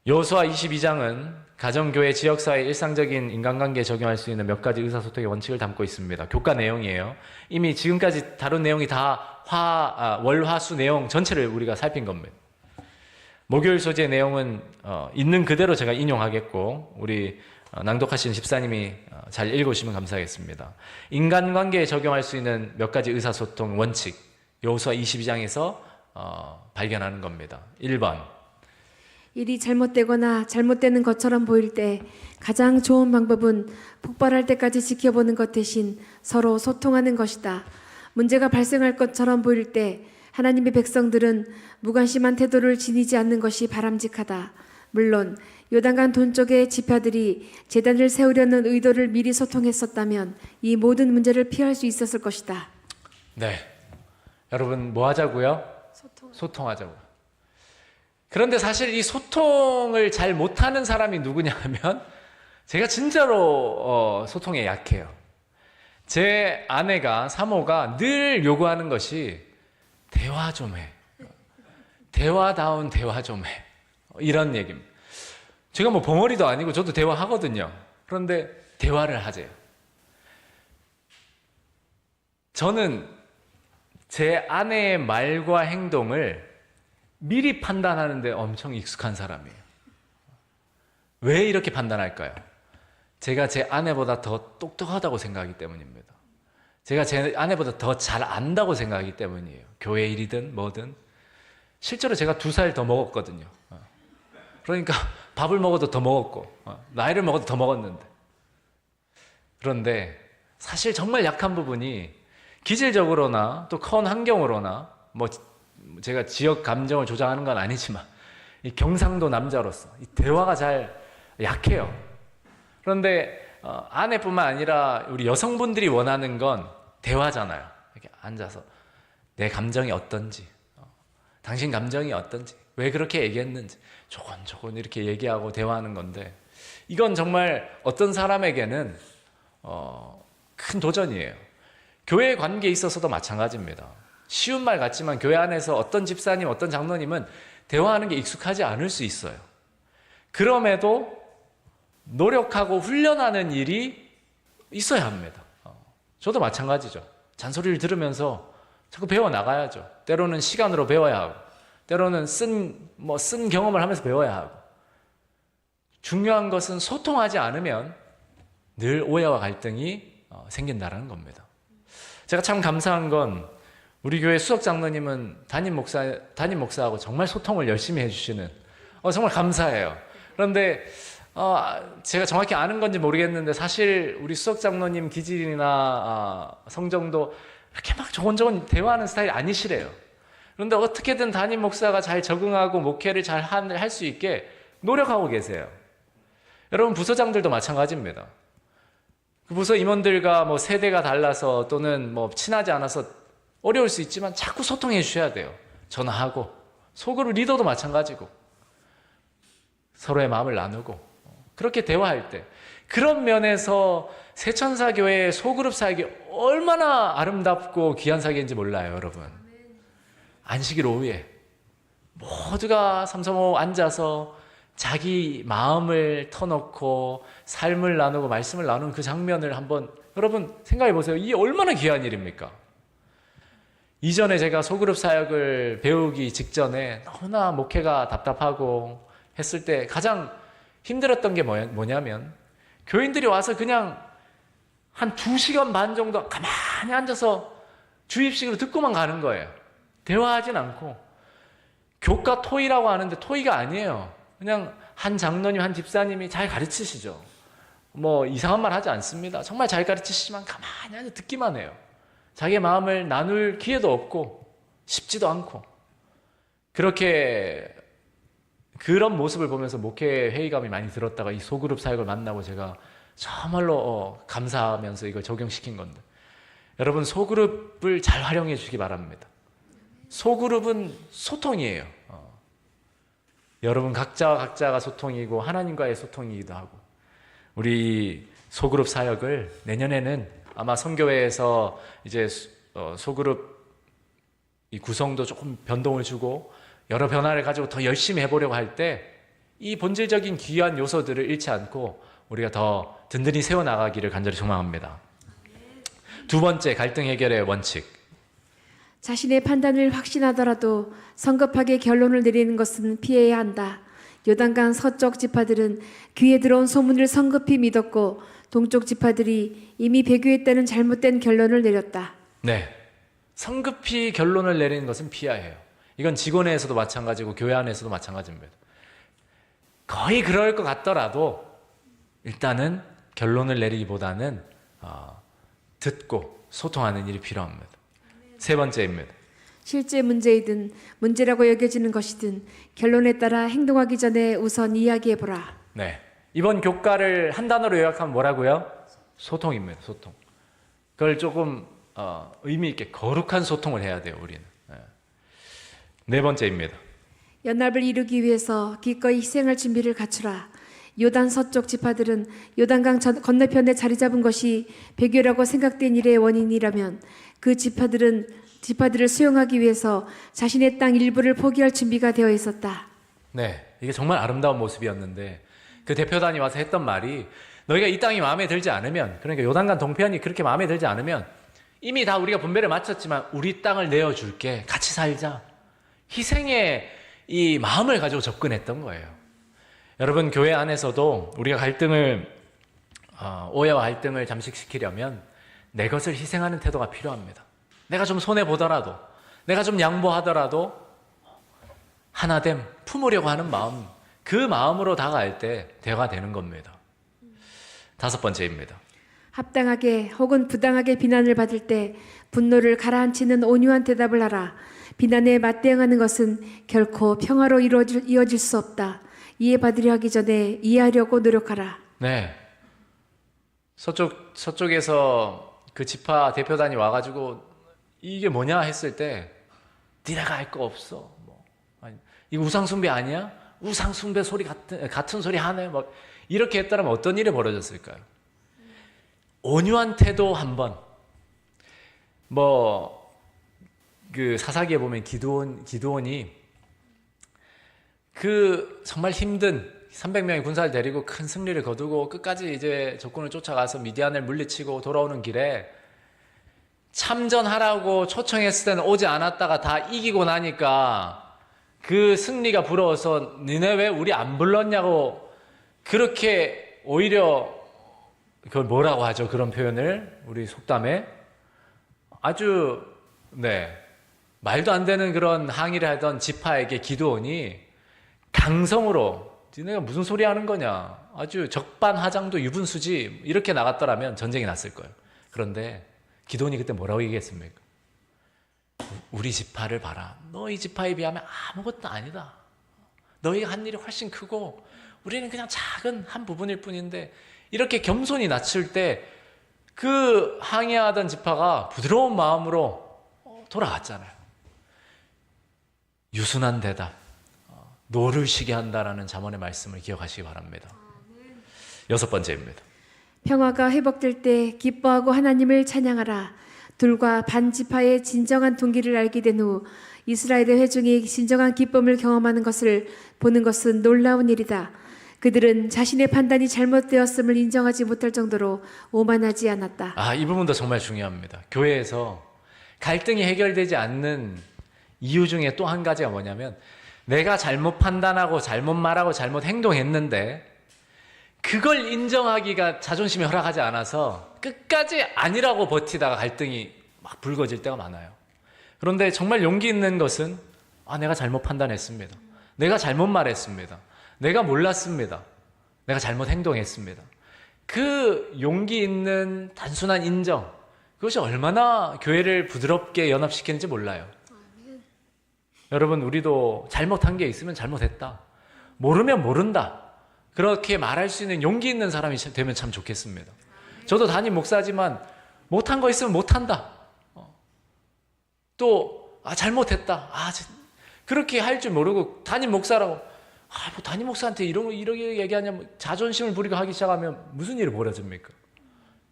여호수아 22장은 가정교회 지역사회의 일상적인 인간관계에 적용할 수 있는 몇 가지 의사소통의 원칙을 담고 있습니다. 교과 내용이에요. 이미 지금까지 다룬 내용이 다 월화수 내용 전체를 우리가 살핀 겁니다. 목요일 소재의 내용은 있는 그대로 제가 인용하겠고 우리 낭독하신 집사님이 잘 읽으시면 감사하겠습니다. 인간관계에 적용할 수 있는 몇 가지 의사소통 원칙, 여호수아 22장에서 발견하는 겁니다. 1번, 일이 잘못되거나 잘못되는 것처럼 보일 때 가장 좋은 방법은 폭발할 때까지 지켜보는 것 대신 서로 소통하는 것이다. 문제가 발생할 것처럼 보일 때 하나님의 백성들은 무관심한 태도를 지니지 않는 것이 바람직하다. 물론 요단강 동쪽의 지파들이 제단을 세우려는 의도를 미리 소통했었다면 이 모든 문제를 피할 수 있었을 것이다. 네, 여러분 뭐 하자고요? 소통하자고요. 그런데 사실 이 소통을 잘 못하는 사람이 누구냐 하면 제가 진짜로 소통에 약해요. 제 아내가 사모가 늘 요구하는 것이 대화 좀 해. 대화다운 대화 좀 해. 이런 얘기입니다. 제가 뭐 벙어리도 아니고 저도 대화하거든요. 그런데 대화를 하재요. 저는 제 아내의 말과 행동을 미리 판단하는데 엄청 익숙한 사람이에요. 왜 이렇게 판단할까요? 제가 제 아내보다 더 똑똑하다고 생각하기 때문입니다. 제가 제 아내보다 더 잘 안다고 생각하기 때문이에요. 교회 일이든 뭐든. 실제로 제가 2살 더 먹었거든요. 그러니까 밥을 먹어도 더 먹었고 나이를 먹어도 더 먹었는데, 그런데 사실 정말 약한 부분이 기질적으로나 또 커온 환경으로나 뭐 제가 지역 감정을 조장하는 건 아니지만 이 경상도 남자로서 이 대화가 잘 약해요. 그런데 아내뿐만 아니라 우리 여성분들이 원하는 건 대화잖아요. 이렇게 앉아서 내 감정이 어떤지, 당신 감정이 어떤지, 왜 그렇게 얘기했는지 조곤조곤 이렇게 얘기하고 대화하는 건데, 이건 정말 어떤 사람에게는 큰 도전이에요. 교회 관계에 있어서도 마찬가지입니다. 쉬운 말 같지만 교회 안에서 어떤 집사님, 어떤 장로님은 대화하는 게 익숙하지 않을 수 있어요. 그럼에도 노력하고 훈련하는 일이 있어야 합니다. 저도 마찬가지죠. 잔소리를 들으면서 자꾸 배워나가야죠. 때로는 시간으로 배워야 하고, 때로는 쓴 경험을 하면서 배워야 하고. 중요한 것은 소통하지 않으면 늘 오해와 갈등이 생긴다는 겁니다. 제가 참 감사한 건 우리 교회 수석 장로님은 담임 목사하고 정말 소통을 열심히 해주시는, 정말 감사해요. 그런데 제가 정확히 아는 건지 모르겠는데 사실 우리 수석 장로님 기질이나 성정도 이렇게 막 조곤조곤 대화하는 스타일이 아니시래요. 그런데 어떻게든 담임 목사가 잘 적응하고 목회를 잘 할 수 있게 노력하고 계세요. 여러분 부서장들도 마찬가지입니다. 그 부서 임원들과 뭐 세대가 달라서 또는 뭐 친하지 않아서 어려울 수 있지만 자꾸 소통해 주셔야 돼요. 전화하고. 소그룹 리더도 마찬가지고. 서로의 마음을 나누고. 그렇게 대화할 때. 그런 면에서 세천사교회의 소그룹 사역이 얼마나 아름답고 귀한 사역인지 몰라요, 여러분. 안식일 오후에 모두가 삼삼오오 앉아서 자기 마음을 터놓고 삶을 나누고 말씀을 나누는 그 장면을 한번 여러분 생각해 보세요. 이게 얼마나 귀한 일입니까? 이전에 제가 소그룹 사역을 배우기 직전에 너무나 목회가 답답하고 했을 때 가장 힘들었던 게 뭐냐면 교인들이 와서 그냥 한 2시간 반 정도 가만히 앉아서 주입식으로 듣고만 가는 거예요. 대화하진 않고. 교과 토의라고 하는데 토의가 아니에요. 그냥 한 장로님, 한 집사님이 잘 가르치시죠. 뭐 이상한 말 하지 않습니다. 정말 잘 가르치시지만 가만히 앉아 듣기만 해요. 자기의 마음을 나눌 기회도 없고 쉽지도 않고. 그렇게 그런 모습을 보면서 목회 회의감이 많이 들었다가 이 소그룹 사역을 만나고 제가 정말로 감사하면서 이걸 적용시킨 건데, 여러분 소그룹을 잘 활용해 주시기 바랍니다. 소그룹은 소통이에요. 여러분 각자가 소통이고 하나님과의 소통이기도 하고, 우리 소그룹 사역을 내년에는 아마 선교회에서 이제 소그룹 이 구성도 조금 변동을 주고 여러 변화를 가지고 더 열심히 해보려고 할 때 이 본질적인 귀한 요소들을 잃지 않고 우리가 더 든든히 세워나가기를 간절히 소망합니다. 두 번째, 갈등 해결의 원칙. 자신의 판단을 확신하더라도 성급하게 결론을 내리는 것은 피해야 한다. 요단강 서쪽 지파들은 귀에 들어온 소문을 성급히 믿었고 동쪽 지파들이 이미 배교했다는 잘못된 결론을 내렸다. 네, 성급히 결론을 내리는 것은 피해야 해요. 이건 직원에서도 마찬가지고 교회 안에서도 마찬가지입니다. 거의 그럴 것 같더라도 일단은 결론을 내리기보다는 듣고 소통하는 일이 필요합니다. 세 번째입니다. 실제 문제이든 문제라고 여겨지는 것이든 결론에 따라 행동하기 전에 우선 이야기해보라. 네, 이번 교과를 한 단어로 요약하면 뭐라고요? 소통입니다. 소통. 그걸 조금 의미 있게 거룩한 소통을 해야 돼요, 우리는. 네 번째입니다. 연합을 이루기 위해서 기꺼이 희생할 준비를 갖추라. 요단 서쪽 지파들은 요단강 건너편에 자리 잡은 것이 배교라고 생각된 일의 원인이라면 그 지파들을 수용하기 위해서 자신의 땅 일부를 포기할 준비가 되어 있었다. 네, 이게 정말 아름다운 모습이었는데 그 대표단이 와서 했던 말이, 너희가 이 땅이 마음에 들지 않으면, 그러니까 요단강 동편이 그렇게 마음에 들지 않으면 이미 다 우리가 분배를 마쳤지만 우리 땅을 내어줄게, 같이 살자. 희생의 이 마음을 가지고 접근했던 거예요. 여러분 교회 안에서도 우리가 오해와 갈등을 잠식시키려면 내 것을 희생하는 태도가 필요합니다. 내가 좀 손해보더라도, 내가 좀 양보하더라도 하나됨 품으려고 하는 마음, 그 마음으로 다가갈 때 대화가 되는 겁니다. 5번째입니다. 합당하게 혹은 부당하게 비난을 받을 때 분노를 가라앉히는 온유한 대답을 하라. 비난에 맞대응하는 것은 결코 평화로 이어질 수 없다. 이해받으려 하기 전에 이해하려고 노력하라. 네. 서쪽에서 그 지파 대표단이 와가지고 이게 뭐냐 했을 때 니네가 알 거 없어. 아니, 이거 우상숭배 아니야? 우상숭배 소리 같은 소리 하네. 막 이렇게 했다면 어떤 일이 벌어졌을까요? 온유한 태도 한번. 그 사사기에 보면 기드온이 그 정말 힘든 300명의 군사를 데리고 큰 승리를 거두고 끝까지 이제 적군을 쫓아가서 미디안을 물리치고 돌아오는 길에 참전하라고 초청했을 때는 오지 않았다가 다 이기고 나니까 그 승리가 부러워서 니네 왜 우리 안 불렀냐고 그렇게 오히려 그걸 뭐라고 하죠? 그런 표현을 우리 속담에 아주 말도 안 되는 그런 항의를 하던 지파에게 기드온이 강성으로 니네가 무슨 소리 하는 거냐 아주 적반하장도 유분수지 이렇게 나갔더라면 전쟁이 났을 거예요. 그런데 기드온이 그때 뭐라고 얘기했습니까? 우리 지파를 봐라. 너희 지파에 비하면 아무것도 아니다. 너희가 한 일이 훨씬 크고 우리는 그냥 작은 한 부분일 뿐인데 이렇게 겸손히 낮출 때 그 항의하던 지파가 부드러운 마음으로 돌아갔잖아요. 유순한 대답, 노를 쉬게 한다라는 잠언의 말씀을 기억하시기 바랍니다. 6번째입니다. 평화가 회복될 때 기뻐하고 하나님을 찬양하라. 둘과 반지파의 진정한 동기를 알게 된 후 이스라엘의 회중이 진정한 기쁨을 경험하는 것을 보는 것은 놀라운 일이다. 그들은 자신의 판단이 잘못되었음을 인정하지 못할 정도로 오만하지 않았다. 이 부분도 정말 중요합니다. 교회에서 갈등이 해결되지 않는 이유 중에 또 한 가지가 뭐냐면 내가 잘못 판단하고 잘못 말하고 잘못 행동했는데 그걸 인정하기가 자존심이 허락하지 않아서 끝까지 아니라고 버티다가 갈등이 막 불거질 때가 많아요. 그런데 정말 용기 있는 것은 내가 잘못 판단했습니다. 내가 잘못 말했습니다. 내가 몰랐습니다. 내가 잘못 행동했습니다. 그 용기 있는 단순한 인정, 그것이 얼마나 교회를 부드럽게 연합시키는지 몰라요. 여러분, 우리도 잘못한 게 있으면 잘못했다. 모르면 모른다. 그렇게 말할 수 있는 용기 있는 사람이 되면 참 좋겠습니다. 저도 담임 목사지만 못한 거 있으면 못한다. 또 잘못했다. 그렇게 할 줄 모르고 담임 목사라고 담임 목사한테 이렇게 얘기하냐면 자존심을 부리고 하기 시작하면 무슨 일이 벌어집니까?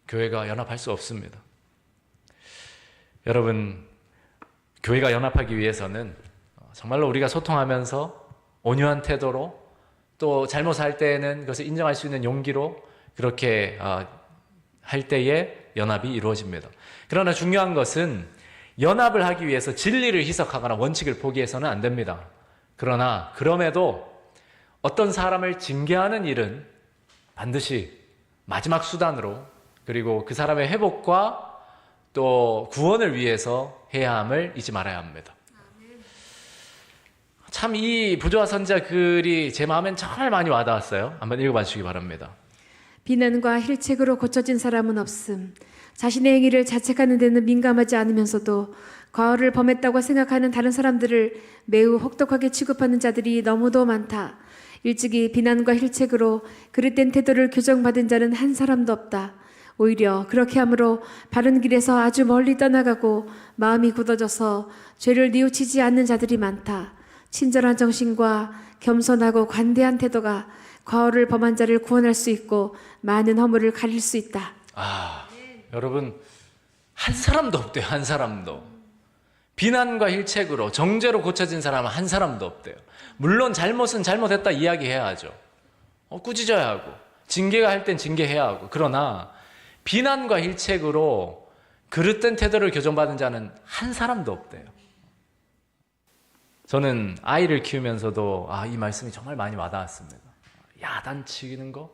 교회가 연합할 수 없습니다. 여러분, 교회가 연합하기 위해서는 정말로 우리가 소통하면서 온유한 태도로 또 잘못할 때에는 그것을 인정할 수 있는 용기로 그렇게 할 때에 연합이 이루어집니다. 그러나 중요한 것은 연합을 하기 위해서 진리를 희석하거나 원칙을 포기해서는 안 됩니다. 그러나 그럼에도 어떤 사람을 징계하는 일은 반드시 마지막 수단으로 그리고 그 사람의 회복과 또 구원을 위해서 해야 함을 잊지 말아야 합니다. 참 이 부조화 선지자 글이 제 마음엔 정말 많이 와닿았어요. 한번 읽어봐 주시기 바랍니다. 비난과 힐책으로 고쳐진 사람은 없음. 자신의 행위를 자책하는 데는 민감하지 않으면서도 과오를 범했다고 생각하는 다른 사람들을 매우 혹독하게 취급하는 자들이 너무도 많다. 일찍이 비난과 힐책으로 그릇된 태도를 교정받은 자는 한 사람도 없다. 오히려 그렇게 함으로 바른 길에서 아주 멀리 떠나가고 마음이 굳어져서 죄를 뉘우치지 않는 자들이 많다. 친절한 정신과 겸손하고 관대한 태도가 과오를 범한 자를 구원할 수 있고 많은 허물을 가릴 수 있다. 여러분, 한 사람도 없대요. 한 사람도. 비난과 힐책으로 정죄로 고쳐진 사람은 한 사람도 없대요. 물론 잘못은 잘못했다 이야기해야 하죠. 꾸짖어야 하고 징계가 할 땐 징계해야 하고. 그러나 비난과 힐책으로 그릇된 태도를 교정받은 자는 한 사람도 없대요. 저는 아이를 키우면서도 이 말씀이 정말 많이 와닿았습니다. 야단치는 거?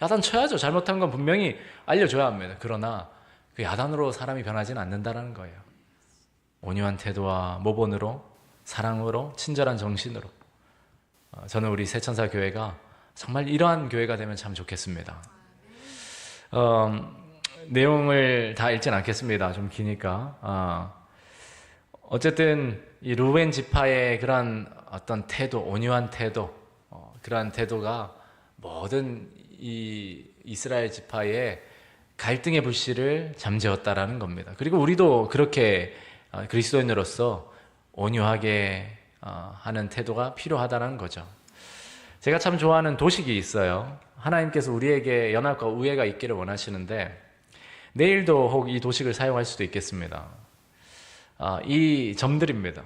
야단 쳐야죠. 잘못한 건 분명히 알려줘야 합니다. 그러나 그 야단으로 사람이 변하지는 않는다는 거예요. 온유한 태도와 모본으로, 사랑으로, 친절한 정신으로 저는 우리 새천사 교회가 정말 이러한 교회가 되면 참 좋겠습니다. 내용을 다 읽진 않겠습니다. 좀 기니까. 어쨌든 이 루벤 지파의 그런 어떤 태도, 온유한 태도, 그러한 태도가 모든 이 이스라엘 지파의 갈등의 불씨를 잠재웠다라는 겁니다. 그리고 우리도 그렇게 그리스도인으로서 온유하게 하는 태도가 필요하다는 거죠. 제가 참 좋아하는 도식이 있어요. 하나님께서 우리에게 연합과 우애가 있기를 원하시는데 내일도 혹 이 도식을 사용할 수도 있겠습니다. 이 점들입니다.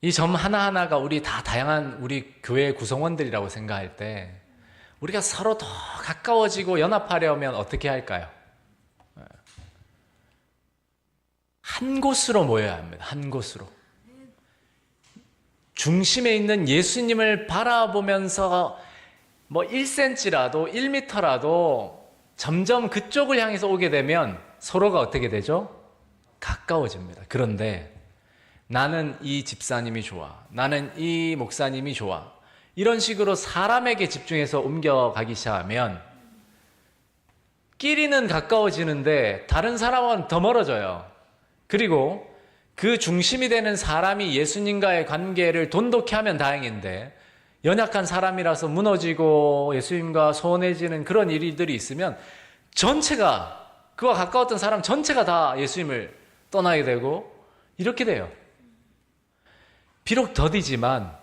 이 점 하나하나가 우리 다 다양한 우리 교회 구성원들이라고 생각할 때 우리가 서로 더 가까워지고 연합하려면 어떻게 할까요? 한 곳으로 모여야 합니다. 한 곳으로. 중심에 있는 예수님을 바라보면서 뭐 1cm라도 1m라도 점점 그쪽을 향해서 오게 되면 서로가 어떻게 되죠? 가까워집니다. 그런데 나는 이 집사님이 좋아. 나는 이 목사님이 좋아. 이런 식으로 사람에게 집중해서 옮겨가기 시작하면 끼리는 가까워지는데 다른 사람은 더 멀어져요. 그리고 그 중심이 되는 사람이 예수님과의 관계를 돈독히 하면 다행인데 연약한 사람이라서 무너지고 예수님과 소원해지는 그런 일들이 있으면 전체가 그와 가까웠던 사람 전체가 다 예수님을 떠나게 되고 이렇게 돼요. 비록 더디지만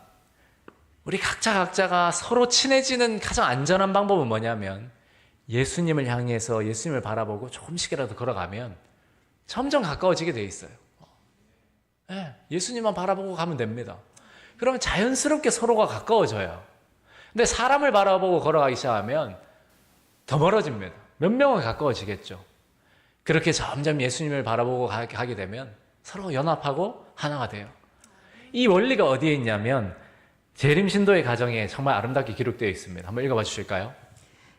우리 각자가 서로 친해지는 가장 안전한 방법은 뭐냐면 예수님을 향해서 예수님을 바라보고 조금씩이라도 걸어가면 점점 가까워지게 돼 있어요. 예수님만 바라보고 가면 됩니다. 그러면 자연스럽게 서로가 가까워져요. 근데 사람을 바라보고 걸어가기 시작하면 더 멀어집니다. 몇 명은 가까워지겠죠. 그렇게 점점 예수님을 바라보고 가게 되면 서로 연합하고 하나가 돼요. 이 원리가 어디에 있냐면 재림신도의 가정에 정말 아름답게 기록되어 있습니다. 한번 읽어봐 주실까요?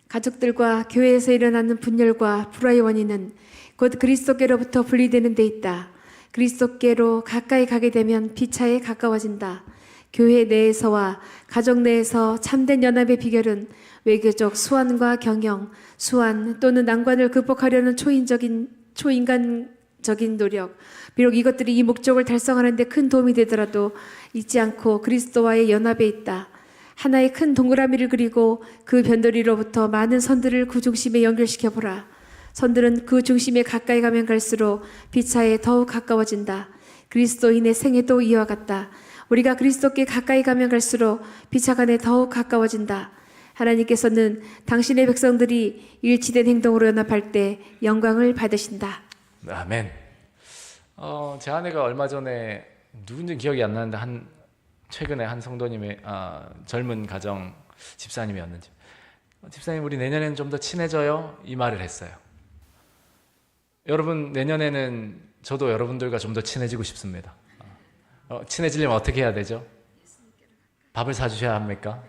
가족들과 교회에서 일어나는 분열과 불화의 원인은 곧 그리스도께로부터 분리되는 데 있다. 그리스도께로 가까이 가게 되면 피차에 가까워진다. 교회 내에서와 가족 내에서 참된 연합의 비결은 외교적 수완과 경영, 수완 또는 난관을 극복하려는 초인간적인 노력, 비록 이것들이 이 목적을 달성하는 데 큰 도움이 되더라도 잊지 않고 그리스도와의 연합에 있다. 하나의 큰 동그라미를 그리고 그 변두리로부터 많은 선들을 그 중심에 연결시켜 보라. 선들은 그 중심에 가까이 가면 갈수록 피차에 더욱 가까워진다. 그리스도인의 생애도 이와 같다. 우리가 그리스도께 가까이 가면 갈수록 피차 간에 더욱 가까워진다. 하나님께서는 당신의 백성들이 일치된 행동으로 연합할 때 영광을 받으신다. 아멘. 제 아내가 얼마 전에 누군지 기억이 안 나는데 최근에 한 성도님의 젊은 가정 집사님이었는지 집사님 우리 내년에는 좀 더 친해져요? 이 말을 했어요. 여러분 내년에는 저도 여러분들과 좀 더 친해지고 싶습니다. 친해지려면 어떻게 해야 되죠? 밥을 사주셔야 합니까?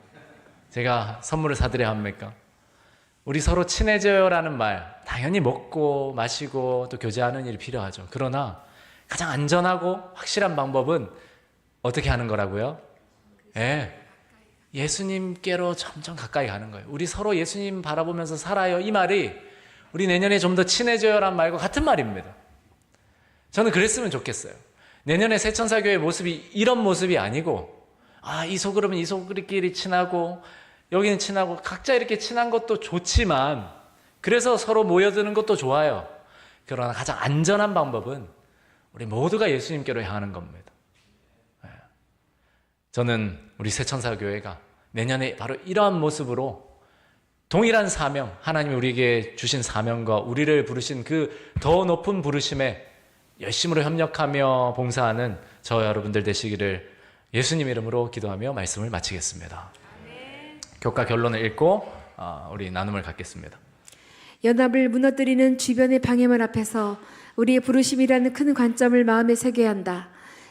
제가 선물을 사드려야 합니까? 우리 서로 친해져요라는 말 당연히 먹고 마시고 또 교제하는 일이 필요하죠. 그러나 가장 안전하고 확실한 방법은 어떻게 하는 거라고요? 예수님께로 점점 가까이 가는 거예요. 우리 서로 예수님 바라보면서 살아요. 이 말이 우리 내년에 좀 더 친해져요라는 말과 같은 말입니다. 저는 그랬으면 좋겠어요. 내년에 새천사교회 모습이 이런 모습이 아니고 이 소그룹은 이 소그룹끼리 친하고 여기는 친하고 각자 이렇게 친한 것도 좋지만 그래서 서로 모여드는 것도 좋아요. 그러나 가장 안전한 방법은 우리 모두가 예수님께로 향하는 겁니다. 저는 우리 새천사교회가 내년에 바로 이러한 모습으로 동일한 사명, 하나님이 우리에게 주신 사명과 우리를 부르신 그 더 높은 부르심에 열심으로 협력하며 봉사하는 저와 여러분들 되시기를 예수님 이름으로 기도하며 말씀을 마치겠습니다. 교과 결론을 읽고 우리 나눔을 갖겠습니다. 연합을 무너뜨리는 주변의 방해물 앞에서 우리의 부르심이라는 큰 관점을 마음에 새겨야 한다.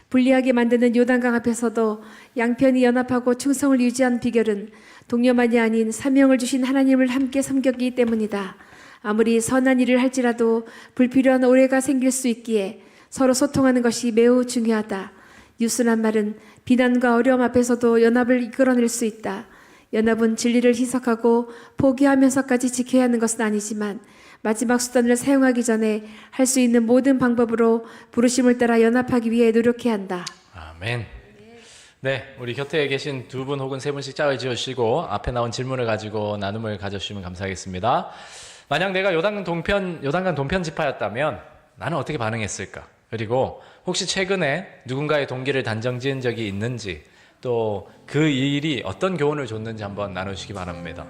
불리하게 만드는 요단강 앞에서도 양편이 연합하고 충성을 유지한 비결은 동료만이 아닌 사명을 주신 하나님을 함께 섬겼기 때문이다. 아무리 선한 일을 할지라도 불필요한 오해가 생길 수 있기에 서로 소통하는 것이 매우 중요하다. 뉴스란 말은 비난과 어려움 앞에서도 연합을 이끌어낼 수 있다. 연합은 진리를 희석하고 포기하면서까지 지켜야 하는 것은 아니지만 마지막 수단을 사용하기 전에 할 수 있는 모든 방법으로 부르심을 따라 연합하기 위해 노력해야 한다. 아멘. 네, 우리 곁에 계신 두 분 혹은 세 분씩 짝을 지어주시고 앞에 나온 질문을 가지고 나눔을 가져주시면 감사하겠습니다. 만약 내가 요단강 동편 지파였다면 나는 어떻게 반응했을까? 그리고 혹시 최근에 누군가의 동기를 단정지은 적이 있는지 또 그 일이 어떤 교훈을 줬는지 한번 나눠주시기 바랍니다.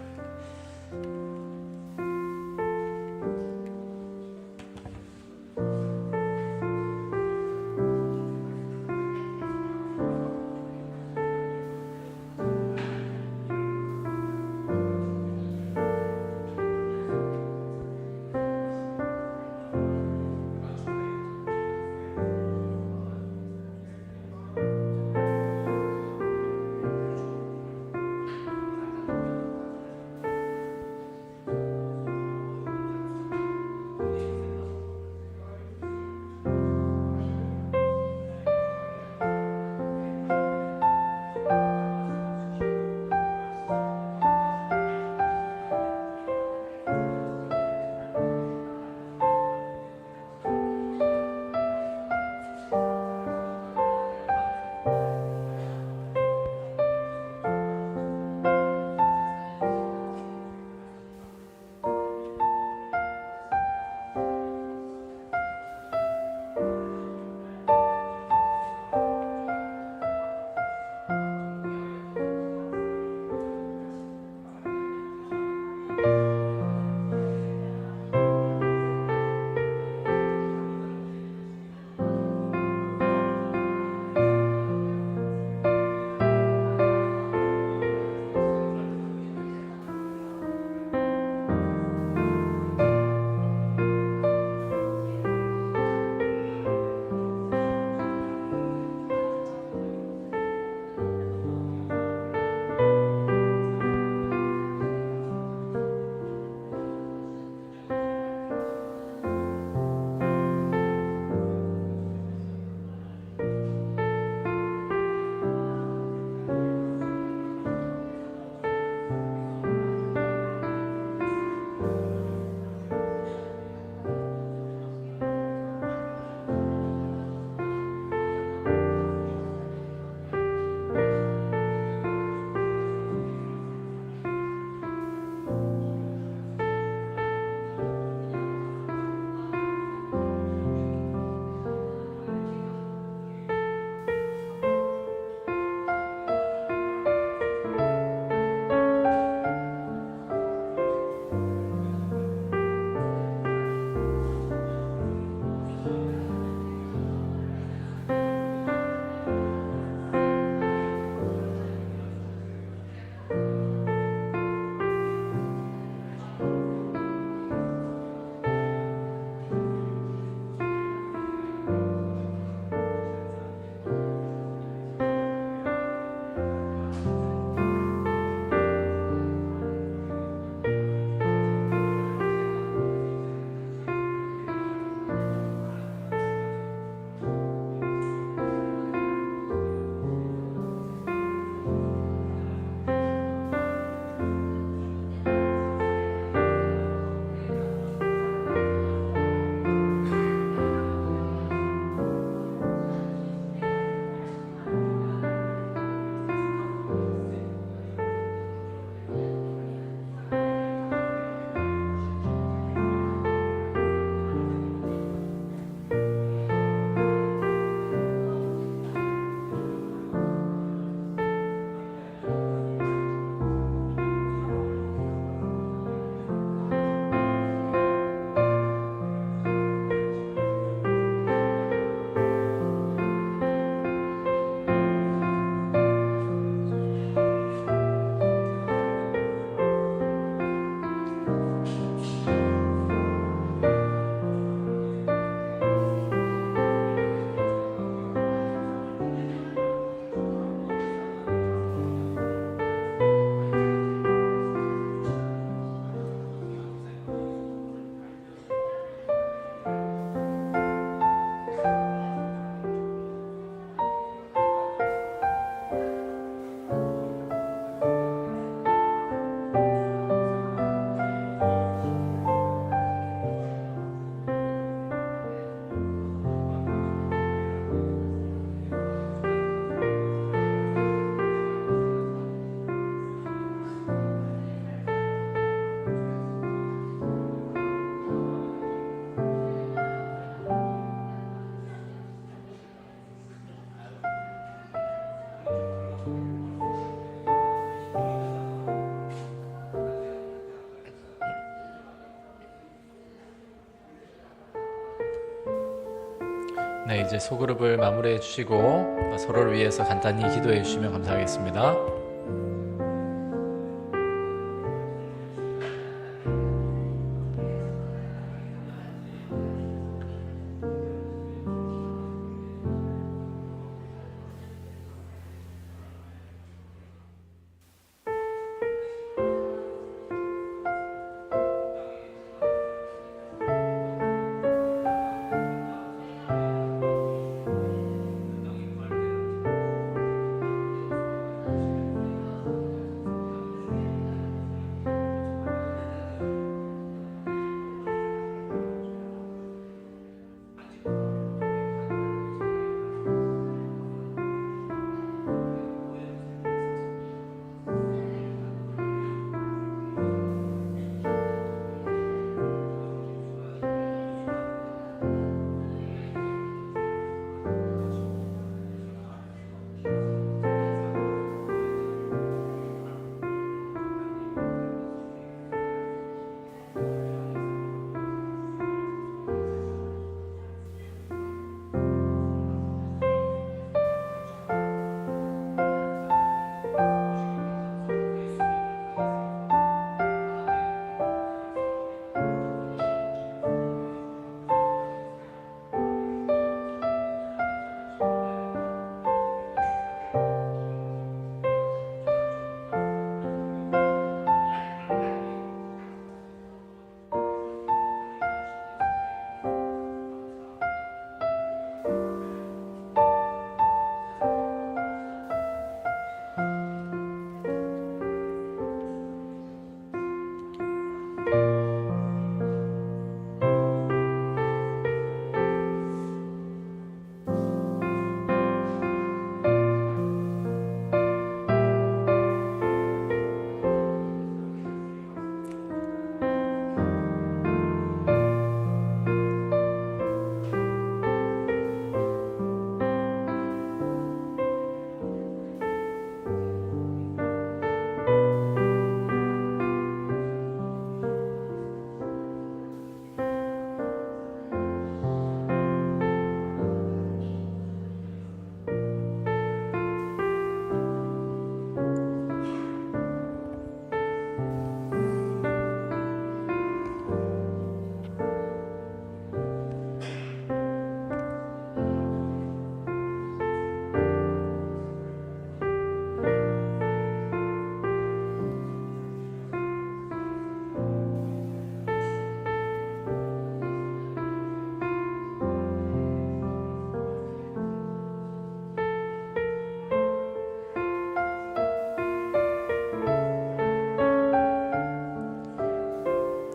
이제 소그룹을 마무리해 주시고 서로를 위해서 간단히 기도해 주시면 감사하겠습니다.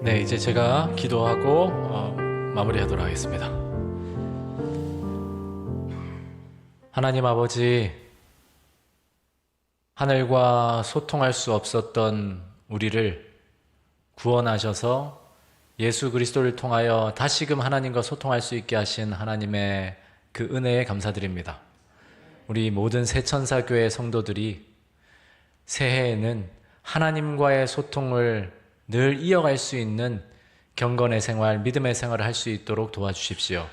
네, 이제 제가 기도하고 마무리하도록 하겠습니다. 하나님 아버지, 하늘과 소통할 수 없었던 우리를 구원하셔서 예수 그리스도를 통하여 다시금 하나님과 소통할 수 있게 하신 하나님의 그 은혜에 감사드립니다. 우리 모든 새천사교회 성도들이 새해에는 하나님과의 소통을 늘 이어갈 수 있는 경건의 생활, 믿음의 생활을 할 수 있도록 도와주십시오.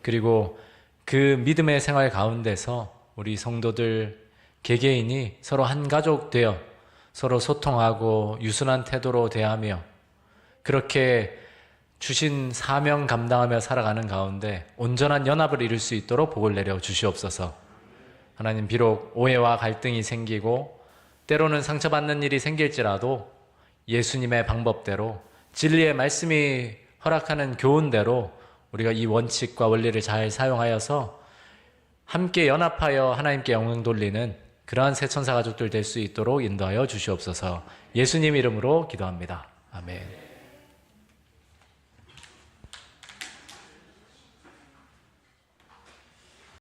그리고 그 믿음의 생활 가운데서 우리 성도들 개개인이 서로 한 가족 되어 서로 소통하고 유순한 태도로 대하며 그렇게 주신 사명 감당하며 살아가는 가운데 온전한 연합을 이룰 수 있도록 복을 내려 주시옵소서. 하나님, 비록 오해와 갈등이 생기고 때로는 상처받는 일이 생길지라도 예수님의 방법대로 진리의 말씀이 허락하는 교훈대로 우리가 이 원칙과 원리를 잘 사용하여서 함께 연합하여 하나님께 영광 돌리는 그러한 새천사 가족들 될 수 있도록 인도하여 주시옵소서. 예수님 이름으로 기도합니다. 아멘.